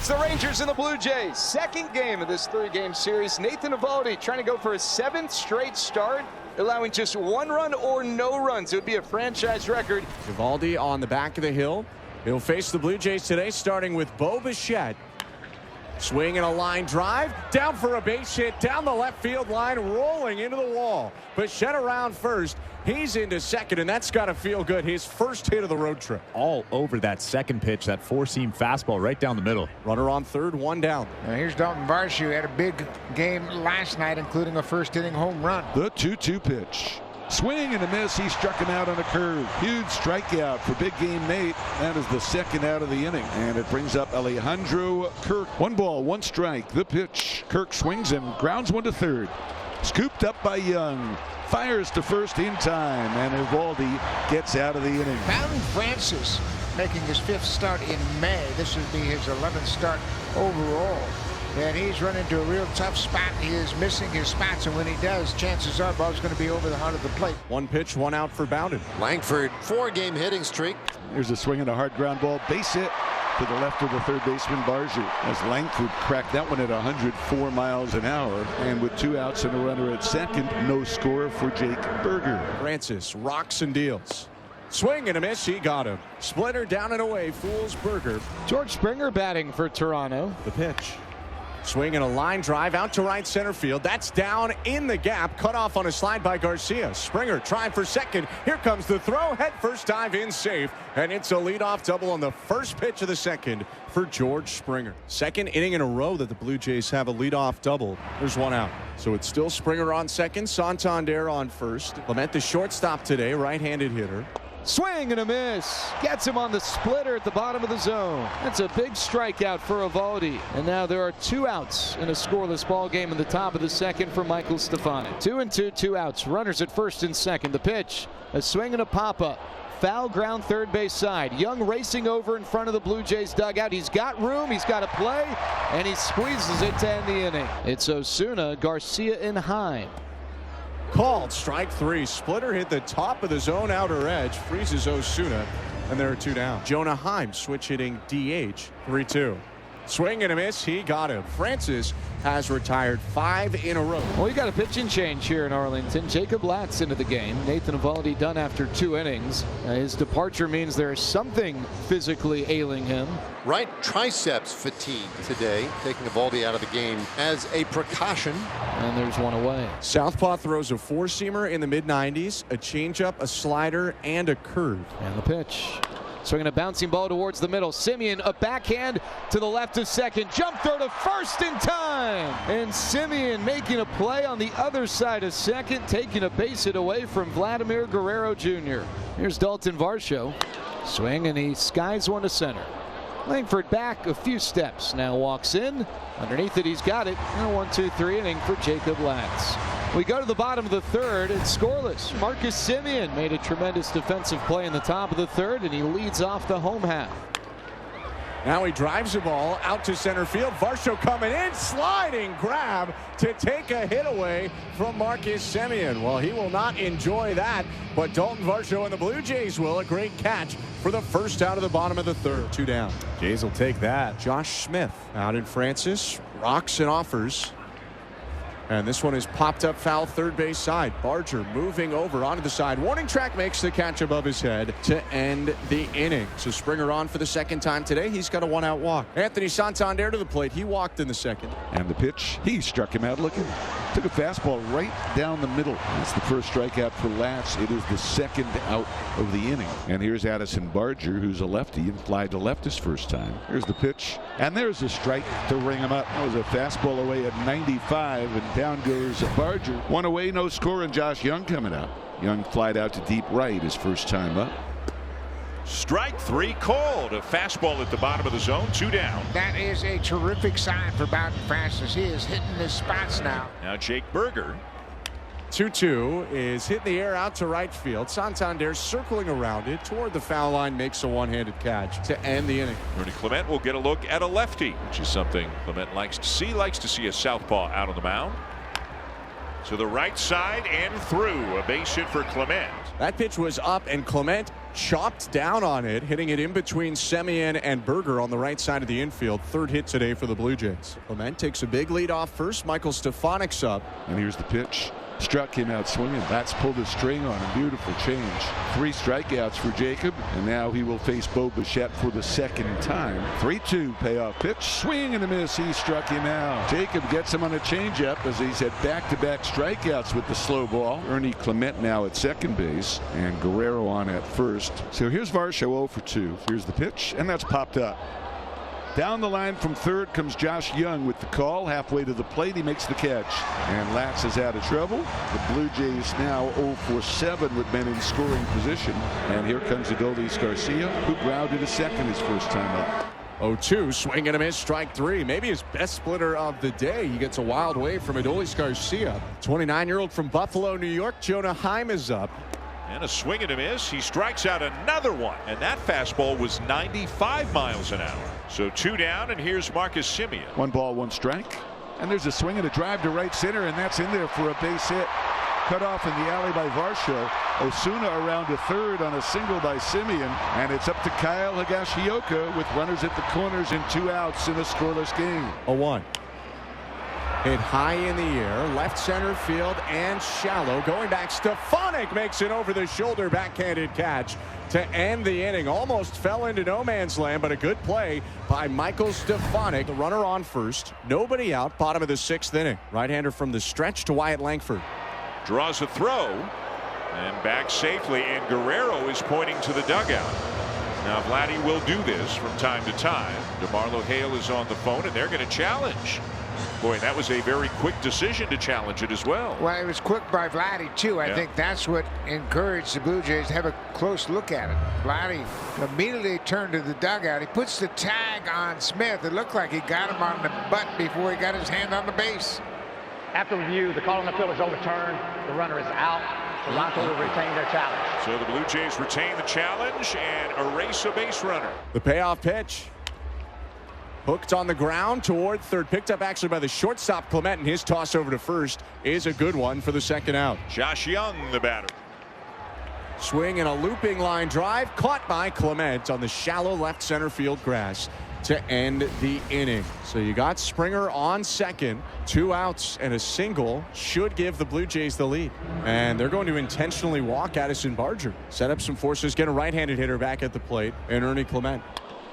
It's the Rangers and the Blue Jays. Second game of this 3-game series. Nathan Eovaldi trying to go for a 7th straight start, allowing just 1 run or no runs. It would be a franchise record. Eovaldi on the back of the hill. He'll face the Blue Jays today, starting with Bo Bichette. Swing and a line drive. Down for a base hit. Down the left field line. Rolling into the wall. Bichette around first. He's into second, and that's got to feel good. His first hit of the road trip. All over that second pitch, that four-seam fastball right down the middle. Runner on third, 1 down. Now here's Dalton Varsho. Had a big game last night, including a first-inning home run. The 2-2 pitch. Swing and a miss. He struck him out on a curve. Huge strikeout for big game Nate. That is the second out of the inning. And it brings up Alejandro Kirk. 1 ball, 1 strike. The pitch. Kirk swings and grounds one to third. Scooped up by Young. Fires to first in time. And Eovaldi gets out of the inning. Fountain Francis making his 5th start in May. This would be his 11th start overall. And he's run into a real tough spot. He is missing his spots, and when he does, chances are ball's going to be over the heart of the plate. 1 pitch, 1 out for Bowden. Langford, 4-game hitting streak. Here's a swing and a hard ground ball. Base hit to the left of the third baseman Barger, as Langford cracked that one at 104 miles an hour. And with 2 outs and a runner at second, no score for Jake Berger. Francis rocks and deals. Swing and a miss. He got him. Splitter down and away. Fools Berger. George Springer batting for Toronto. The pitch. Swing and a line drive out to right center field. That's down in the gap. Cut off on a slide by Garcia. Springer trying for second. Here comes the throw. Head first dive in safe. And it's a leadoff double on the first pitch of the second for George Springer. Second inning in a row that the Blue Jays have a leadoff double. There's 1 out. So it's still Springer on second. Santander on first. Clement the shortstop today. Right-handed hitter. Swing and a miss. Gets him on the splitter at the bottom of the zone. That's a big strikeout for Eovaldi. And now there are 2 outs in a scoreless ball game in the top of the second for Michael Stefani. 2-2, 2 outs. Runners at first and second. The pitch, a swing and a pop-up. Foul ground third base side. Young racing over in front of the Blue Jays dugout. He's got room. He's got a play. And he squeezes it to end the inning. It's Osuna, Garcia, and Heim. Called strike 3. Splitter hit the top of the zone outer edge. Freezes Osuna. And there are 2 down. Jonah Heim switch hitting DH. 3-2. Swing and a miss. He got him. Francis has retired 5 in a row. Well, you got a pitching change here in Arlington. Jacob Latz into the game. Nathan Eovaldi done after 2 innings. His departure means there is something physically ailing him. Right triceps fatigue today, taking Eovaldi out of the game as a precaution. And there's 1 away. Southpaw throws a 4-seamer in the mid-90s, a changeup, a slider, and a curve. And the pitch. Swinging a bouncing ball towards the middle. Simeon, a backhand to the left of second. Jump throw to first in time. And Simeon making a play on the other side of second, taking a base hit away from Vladimir Guerrero Jr. Here's Dalton Varsho. Swing, and he skies one to center. Langford back a few steps. Now walks in. Underneath it, he's got it. And a 1-2-3 inning for Jacob Latz. We go to the bottom of the third. It's scoreless. Marcus Simeon made a tremendous defensive play in the top of the third, and he leads off the home half. Now he drives the ball out to center field. Varsho coming in, sliding grab to take a hit away from Marcus Simeon. Well, he will not enjoy that, but Dalton Varsho and the Blue Jays will. A great catch for the first out of the bottom of the third. 2 down. Jays will take that. Josh Smith out in Francis, rocks and offers. And this one is popped up foul third base side. Barger moving over onto the side. Warning track makes the catch above his head to end the inning. So Springer on for the second time today. He's got a 1-out walk. Anthony Santander to the plate. He walked in the second. And the pitch, he struck him out looking. Took a fastball right down the middle. That's the first strikeout for Latz. It is the second out of the inning. And here's Addison Barger, who's a lefty and fly to left his first time. Here's the pitch. And there's a strike to ring him up. That was a fastball away at 95, and down goes Barger. 1 away, no score, and Josh Young coming out. Young flied out to deep right his first time up. Strike 3 called. A fastball at the bottom of the zone. 2 down. That is a terrific sign for Bowden Francis. He is hitting his spots now. Now Jake Berger. 2-2 is hitting the air out to right field. Santander circling around it toward the foul line, makes a one-handed catch to end the inning. Ernie Clement will get a look at a lefty, which is something Clement likes to see. Likes to see a southpaw out on the mound. To the right side and through. A base hit for Clement. That pitch was up, and Clement chopped down on it, hitting it in between Semien and Berger on the right side of the infield. Third hit today for the Blue Jays. Clement takes a big lead off first. Michael Stefanic's up. And here's the pitch. Struck him out swinging. That's pulled a string on him. Beautiful change. 3 strikeouts for Jacob, and now he will face Bo Bichette for the second time. 3-2 payoff pitch. Swing and a miss. He struck him out. Jacob gets him on a changeup as he's had back-to-back strikeouts with the slow ball. Ernie Clement now at second base, and Guerrero on at first. So here's Varsho 0 for 2. Here's the pitch, and that's popped up. Down the line from third comes Josh Young with the call. Halfway to the plate, he makes the catch. And Latz is out of trouble. The Blue Jays now 0 for 7 with men in scoring position. And here comes Adolis Garcia, who grounded to second his first time up. 0-2, swing and a miss, strike 3. Maybe his best splitter of the day. He gets a wild wave from Adolis Garcia. 29-year-old from Buffalo, New York, Jonah Heim is up. And a swing and a miss. He strikes out another one. And that fastball was 95 miles an hour. So 2 down, and here's Marcus Semien. 1 ball, 1 strike. And there's a swing and a drive to right center, and that's in there for a base hit. Cut off in the alley by Varsho. Osuna around to third on a single by Semien. And it's up to Kyle Higashioka with runners at the corners and 2 outs in a scoreless game. 0-1. Hit high in the air, left center field and shallow. Going back, Stefanik makes an over-the-shoulder backhanded catch to end the inning. Almost fell into no man's land, but a good play by Michael Stefanik. The runner on first, nobody out, bottom of the 6th inning. Right-hander from the stretch to Wyatt Langford. Draws a throw and back safely, and Guerrero is pointing to the dugout. Now Vladdy will do this from time to time. DeMarlo Hale is on the phone, and they're going to challenge. Boy, that was a very quick decision to challenge it as well. Well, it was quick by Vladdy, too. I think that's what encouraged the Blue Jays to have a close look at it. Vladdy immediately turned to the dugout. He puts the tag on Smith. It looked like he got him on the butt before he got his hand on the base. After review, the call on the field is overturned. The runner is out. Toronto will retain their challenge. So the Blue Jays retain the challenge and erase a base runner. The payoff pitch. Hooked on the ground toward third. Picked up actually by the shortstop Clement, and his toss over to first is a good one for the second out. Josh Young, the batter. Swing and a looping line drive caught by Clement on the shallow left center field grass to end the inning. So you got Springer on second. 2 outs and a single should give the Blue Jays the lead. And they're going to intentionally walk Addison Barger. Set up some forces, get a right-handed hitter back at the plate, and Ernie Clement.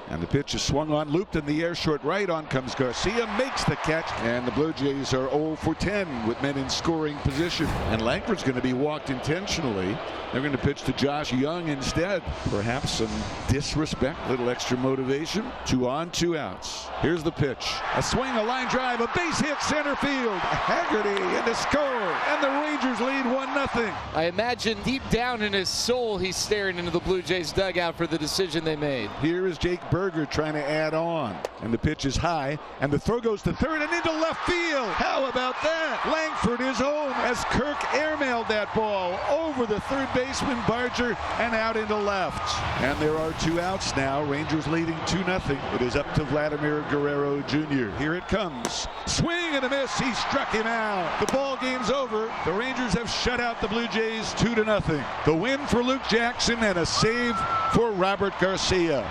And the pitch is swung on, looped in the air, short right. On comes Garcia, makes the catch, and the Blue Jays are 0 for 10 with men in scoring position. And Langford's going to be walked intentionally. They're going to pitch to Josh Young instead. Perhaps some disrespect, little extra motivation. 2 on, 2 outs. Here's the pitch. A swing, a line drive, a base hit center field. Haggerty in the score, and the Rangers lead 1-0. I imagine deep down in his soul he's staring into the Blue Jays dugout for the decision they made. Here is Jake Berger trying to add on, and the pitch is high, and the throw goes to third and into left field. How about that? Langford is home as Kirk airmailed that ball over the third baseman Barger and out into left. And there are 2 outs now. Rangers leading 2-0. It is up to Vladimir Guerrero Jr. Here it comes. Swing and a miss. He struck him out. The ball game's over. The Rangers have shut out the Blue Jays 2-0. The win for Luke Jackson and a save for Robert Garcia.